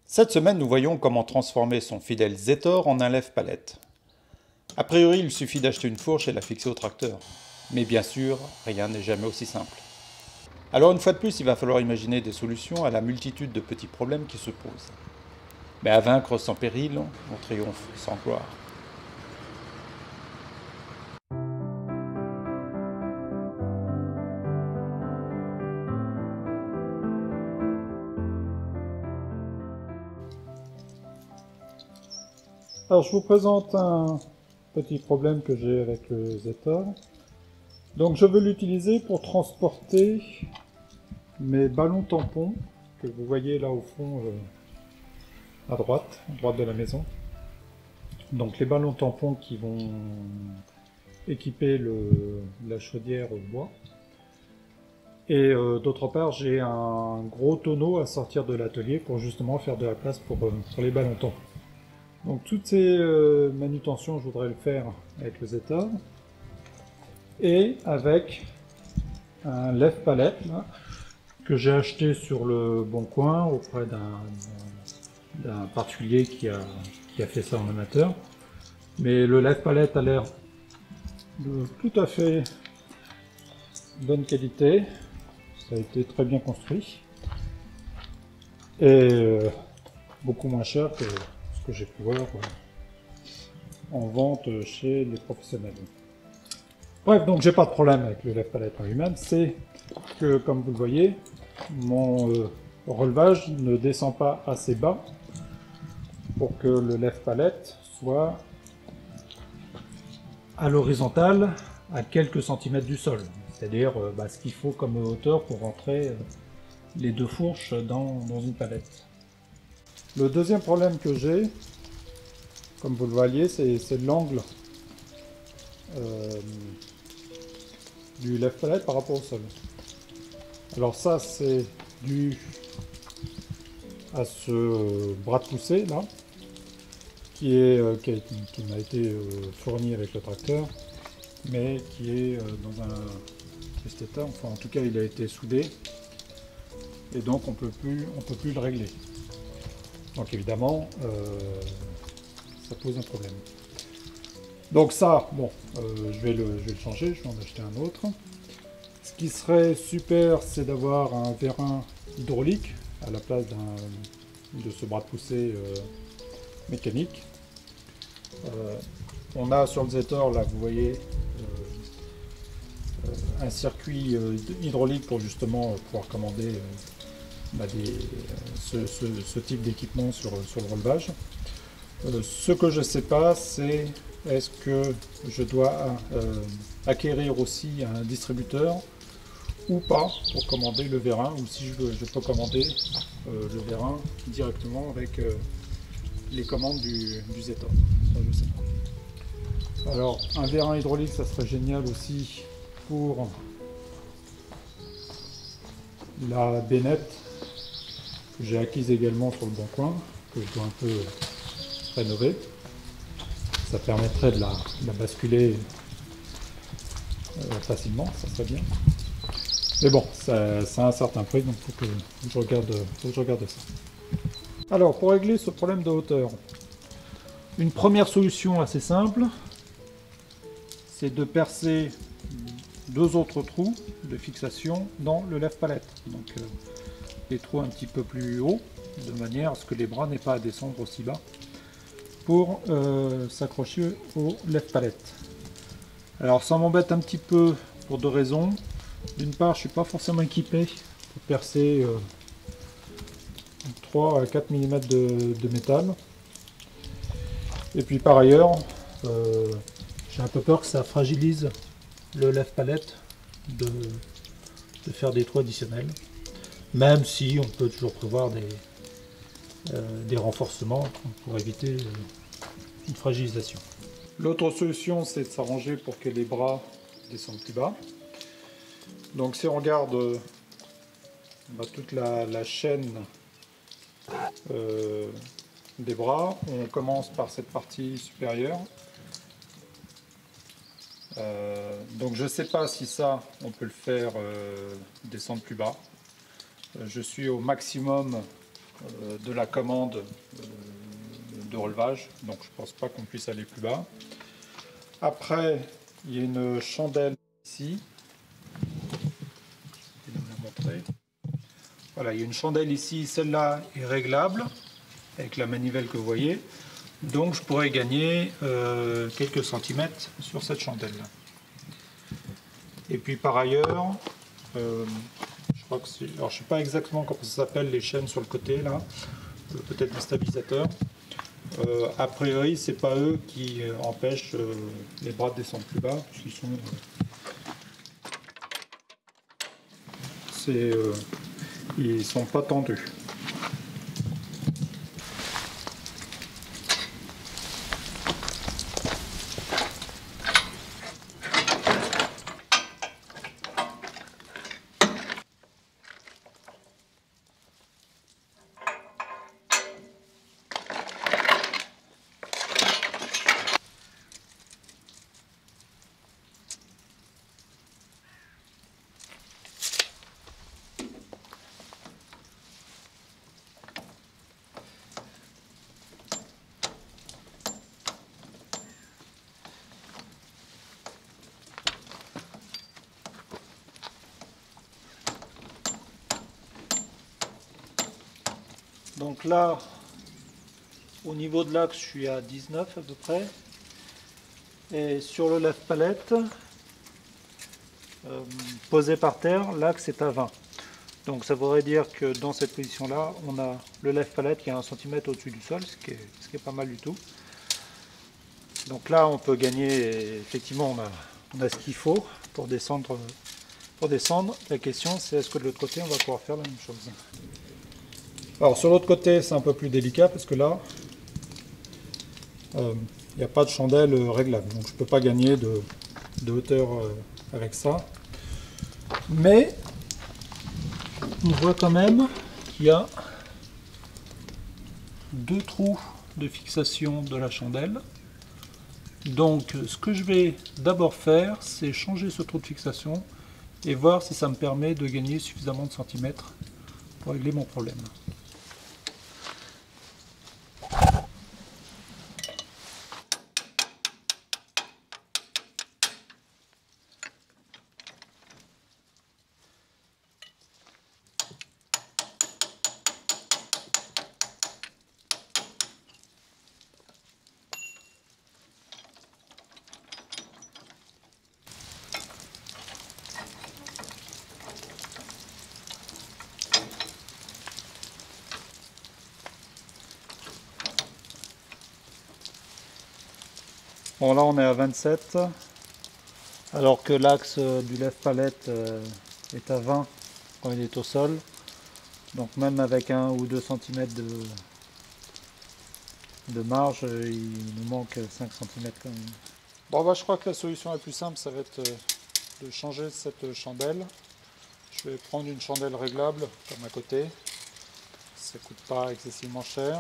Cette semaine, nous voyons comment transformer son fidèle Zetor en un lève-palette. A priori, il suffit d'acheter une fourche et la fixer au tracteur. Mais bien sûr, rien n'est jamais aussi simple. Alors une fois de plus, il va falloir imaginer des solutions à la multitude de petits problèmes qui se posent. Mais à vaincre sans péril, on triomphe sans gloire. Alors je vous présente un petit problème que j'ai avec le Zetor. Donc je veux l'utiliser pour transporter mes ballons tampons que vous voyez là au fond à droite de la maison. Donc les ballons tampons qui vont équiper la chaudière au bois. Et d'autre part, j'ai un gros tonneau à sortir de l'atelier pour justement faire de la place pour les ballons tampons. Donc toutes ces manutentions, je voudrais le faire avec le Zetor et avec un lève-palette que j'ai acheté sur le Bon Coin auprès d'un particulier qui a fait ça en amateur. Mais le lève-palette a l'air de tout à fait bonne qualité, ça a été très bien construit et beaucoup moins cher que ce que j'ai pu voir en vente chez les professionnels. Bref, donc j'ai pas de problème avec le lève-palette en lui-même, c'est que comme vous le voyez, mon relevage ne descend pas assez bas pour que le lève-palette soit à l'horizontale à quelques centimètres du sol, c'est-à-dire ce qu'il faut comme hauteur pour rentrer les deux fourches dans une palette. Le deuxième problème que j'ai, comme vous le voyez, c'est l'angle du lève-palette par rapport au sol. Alors ça, c'est dû à ce bras de poussée là, qui m'a été fourni avec le tracteur, mais qui est dans un triste état. Enfin, en tout cas, il a été soudé, et donc on peut plus le régler. Donc évidemment, ça pose un problème. Donc ça, bon, je vais le changer, je vais en acheter un autre. Ce qui serait super, c'est d'avoir un vérin hydraulique à la place de ce bras de poussée mécanique. On a sur le Zetor, là, vous voyez, un circuit hydraulique pour justement pouvoir commander ce type d'équipement sur le relevage. Ce que je ne sais pas, c'est est-ce que je dois acquérir aussi un distributeur ou pas pour commander le vérin, ou si je peux commander le vérin directement avec les commandes du Zetor. Ça, je sais pas. Alors, un vérin hydraulique, ça serait génial aussi pour la bénette que j'ai acquise également sur le Bon Coin, que je dois un peu rénover. Ça permettrait de la basculer facilement, ça serait bien. Mais bon, ça a un certain prix, donc il faut que je regarde ça. Alors, pour régler ce problème de hauteur, une première solution assez simple, c'est de percer deux autres trous de fixation dans le lève-palette. Donc des trous un petit peu plus hauts, de manière à ce que les bras n'aient pas à descendre aussi bas pour s'accrocher au lève-palette. Alors ça m'embête un petit peu pour deux raisons. D'une part, je ne suis pas forcément équipé pour percer 3 à 4 mm de métal. Et puis par ailleurs, j'ai un peu peur que ça fragilise le lève-palette de faire des trous additionnels. Même si on peut toujours prévoir des renforcements pour éviter une fragilisation. L'autre solution, c'est de s'arranger pour que les bras descendent plus bas. Donc si on regarde toute la chaîne des bras, on commence par cette partie supérieure. Donc je ne sais pas si ça, on peut le faire descendre plus bas. Je suis au maximum de la commande de relevage, donc je ne pense pas qu'on puisse aller plus bas. Après, il y a une chandelle ici. Je vais vous la montrer. Voilà, il y a une chandelle ici, celle-là est réglable avec la manivelle que vous voyez. Donc je pourrais gagner quelques centimètres sur cette chandelle-là. Et puis par ailleurs, je crois que c'est, alors je ne sais pas exactement comment ça s'appelle les chaînes sur le côté là, peut-être des stabilisateurs. A priori, c'est pas eux qui empêchent les bras de descendre plus bas, puisqu'ils sont, ils sont pas tendus. Donc là, au niveau de l'axe, je suis à 19 à peu près. Et sur le lève-palette, posé par terre, l'axe est à 20. Donc ça voudrait dire que dans cette position-là, on a le lève-palette qui est 1 cm au-dessus du sol, ce qui est pas mal du tout. Donc là, on peut gagner, effectivement, on a ce qu'il faut pour descendre. La question, c'est est-ce que de l'autre côté, on va pouvoir faire la même chose. Alors sur l'autre côté, c'est un peu plus délicat parce que là, il n'y a pas de chandelle réglable. Donc je ne peux pas gagner de hauteur avec ça. Mais on voit quand même qu'il y a 2 trous de fixation de la chandelle. Donc ce que je vais d'abord faire, c'est changer ce trou de fixation et voir si ça me permet de gagner suffisamment de centimètres pour régler mon problème. Bon, là on est à 27, alors que l'axe du lève-palette est à 20 quand il est au sol. Donc même avec 1 ou 2 cm de marge, il nous manque 5 cm quand même. Bon, bah, je crois que la solution la plus simple, ça va être de changer cette chandelle. Je vais prendre une chandelle réglable comme à côté. Ça coûte pas excessivement cher.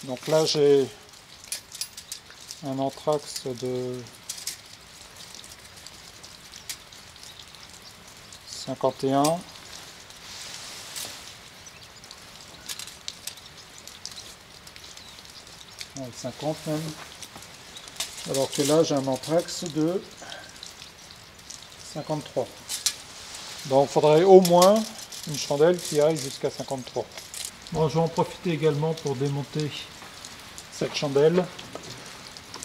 Donc là j'ai un anthrax de 51. Ouais, 50 même. Alors que là j'ai un anthrax de 53. Donc il faudrait au moins une chandelle qui aille jusqu'à 53. Bon, je vais en profiter également pour démonter cette chandelle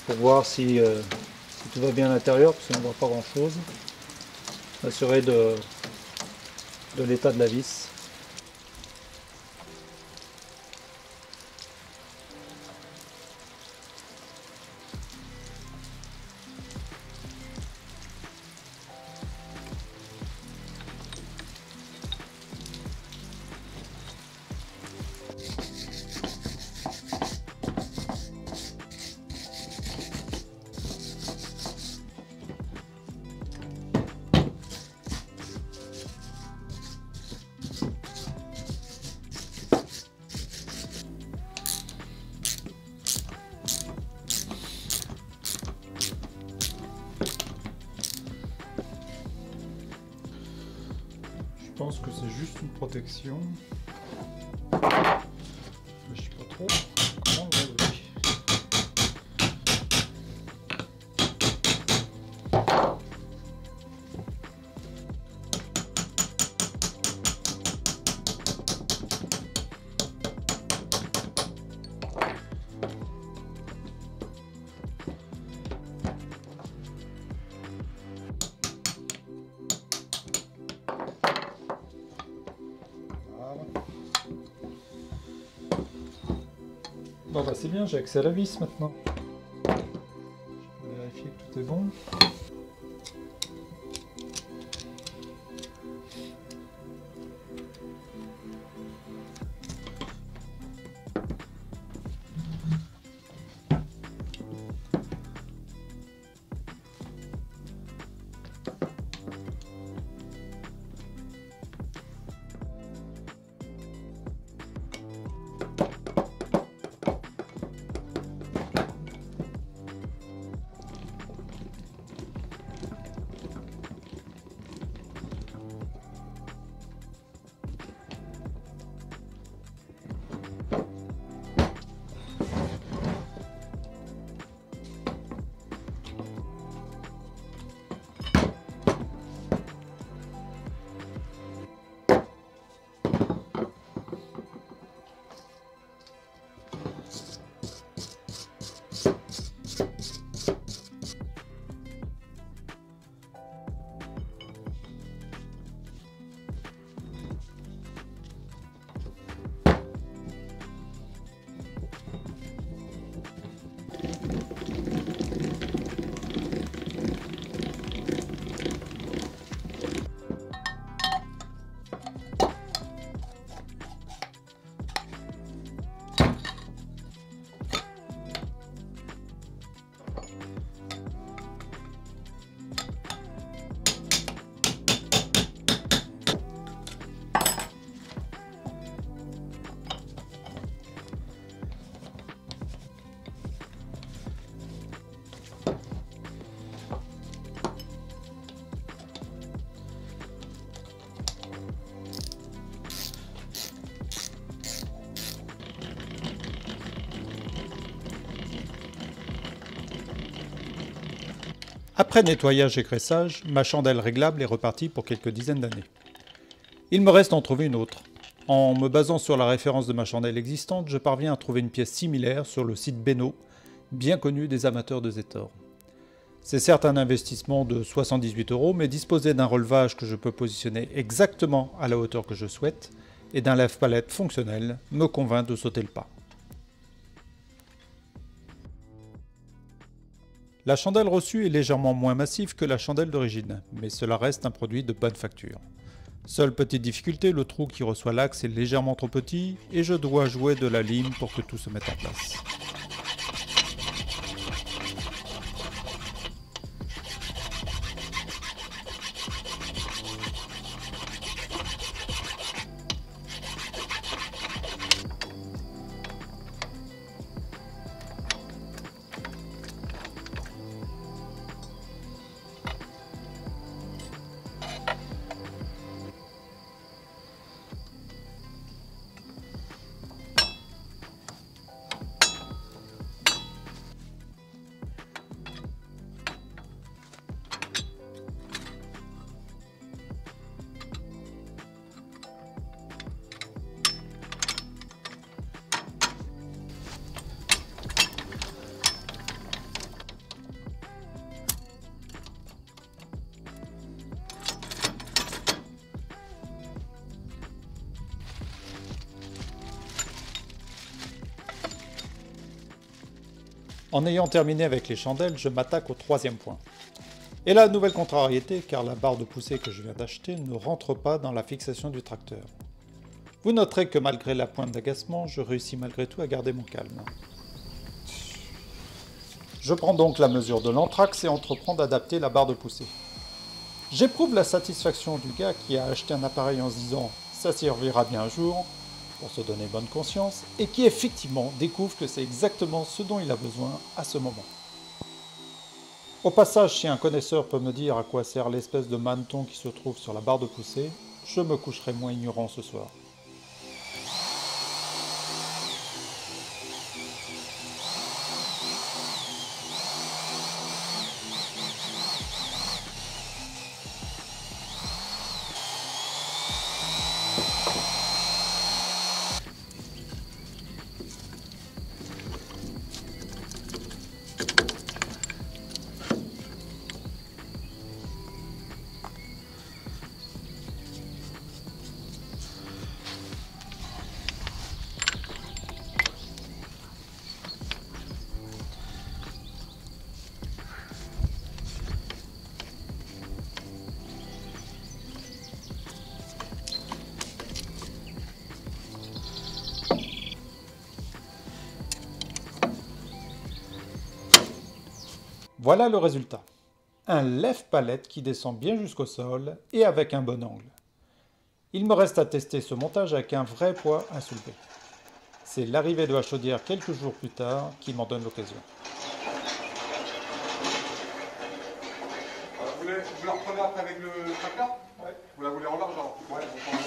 pour voir si tout va bien à l'intérieur, parce qu'on ne voit pas grand chose. M'assurer de l'état de la vis. Je pense que c'est juste une protection. Bon bah c'est bien, j'ai accès à la vis maintenant. Je peux vérifier que tout est bon. Après nettoyage et graissage, ma chandelle réglable est repartie pour quelques dizaines d'années. Il me reste d'en trouver une autre. En me basant sur la référence de ma chandelle existante, je parviens à trouver une pièce similaire sur le site Beno, bien connu des amateurs de Zetor. C'est certes un investissement de 78 €, mais disposer d'un relevage que je peux positionner exactement à la hauteur que je souhaite et d'un lève-palette fonctionnel me convainc de sauter le pas. La chandelle reçue est légèrement moins massive que la chandelle d'origine, mais cela reste un produit de bonne facture. Seule petite difficulté, le trou qui reçoit l'axe est légèrement trop petit et je dois jouer de la lime pour que tout se mette en place. En ayant terminé avec les chandelles, je m'attaque au troisième point. Et là, nouvelle contrariété, car la barre de poussée que je viens d'acheter ne rentre pas dans la fixation du tracteur. Vous noterez que malgré la pointe d'agacement, je réussis malgré tout à garder mon calme. Je prends donc la mesure de l'anthrax et entreprends d'adapter la barre de poussée. J'éprouve la satisfaction du gars qui a acheté un appareil en se disant « ça servira bien un jour », pour se donner bonne conscience, et qui effectivement découvre que c'est exactement ce dont il a besoin à ce moment. Au passage, si un connaisseur peut me dire à quoi sert l'espèce de maneton qui se trouve sur la barre de poussée, je me coucherai moins ignorant ce soir. Voilà le résultat. Un lève-palette qui descend bien jusqu'au sol et avec un bon angle. Il me reste à tester ce montage avec un vrai poids à soulever. C'est l'arrivée de la chaudière quelques jours plus tard qui m'en donne l'occasion. Vous la reprenez après avec le tracteur? Ouais. Vous la voulez en large alors? Ouais, on prend.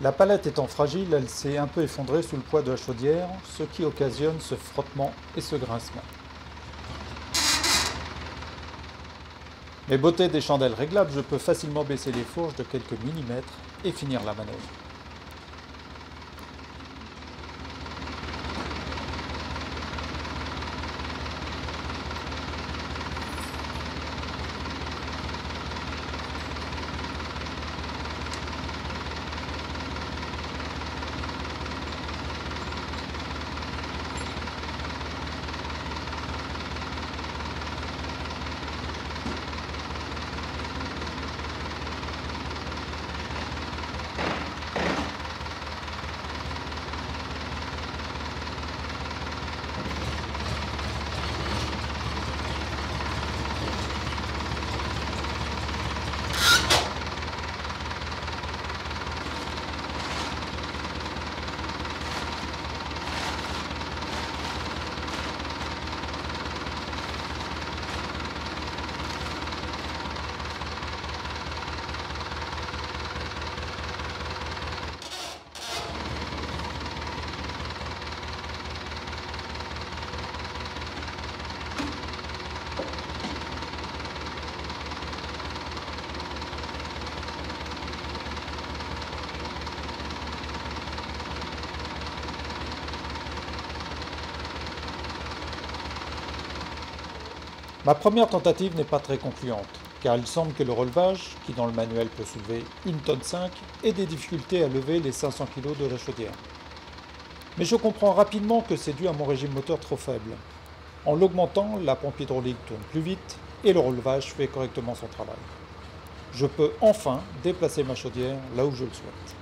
La palette étant fragile, elle s'est un peu effondrée sous le poids de la chaudière, ce qui occasionne ce frottement et ce grincement. Mais beauté des chandelles réglables, je peux facilement baisser les fourches de quelques millimètres et finir la manœuvre. Ma première tentative n'est pas très concluante, car il semble que le relevage, qui dans le manuel peut soulever 1,5 tonne, ait des difficultés à lever les 500 kg de la chaudière. Mais je comprends rapidement que c'est dû à mon régime moteur trop faible. En l'augmentant, la pompe hydraulique tourne plus vite et le relevage fait correctement son travail. Je peux enfin déplacer ma chaudière là où je le souhaite.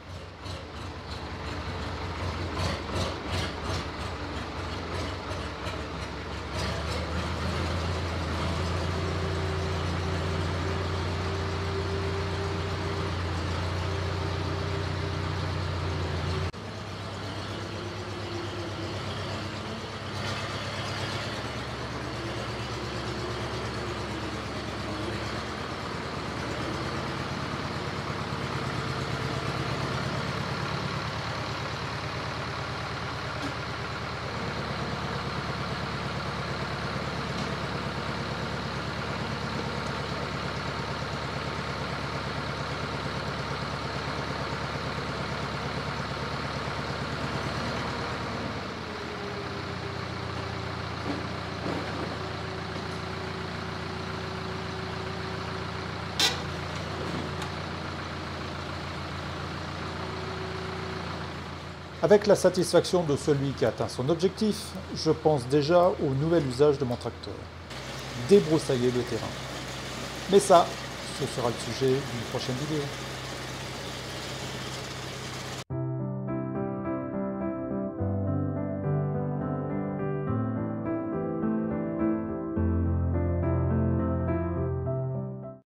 Avec la satisfaction de celui qui a atteint son objectif, je pense déjà au nouvel usage de mon tracteur. Débroussailler le terrain. Mais ça, ce sera le sujet d'une prochaine vidéo.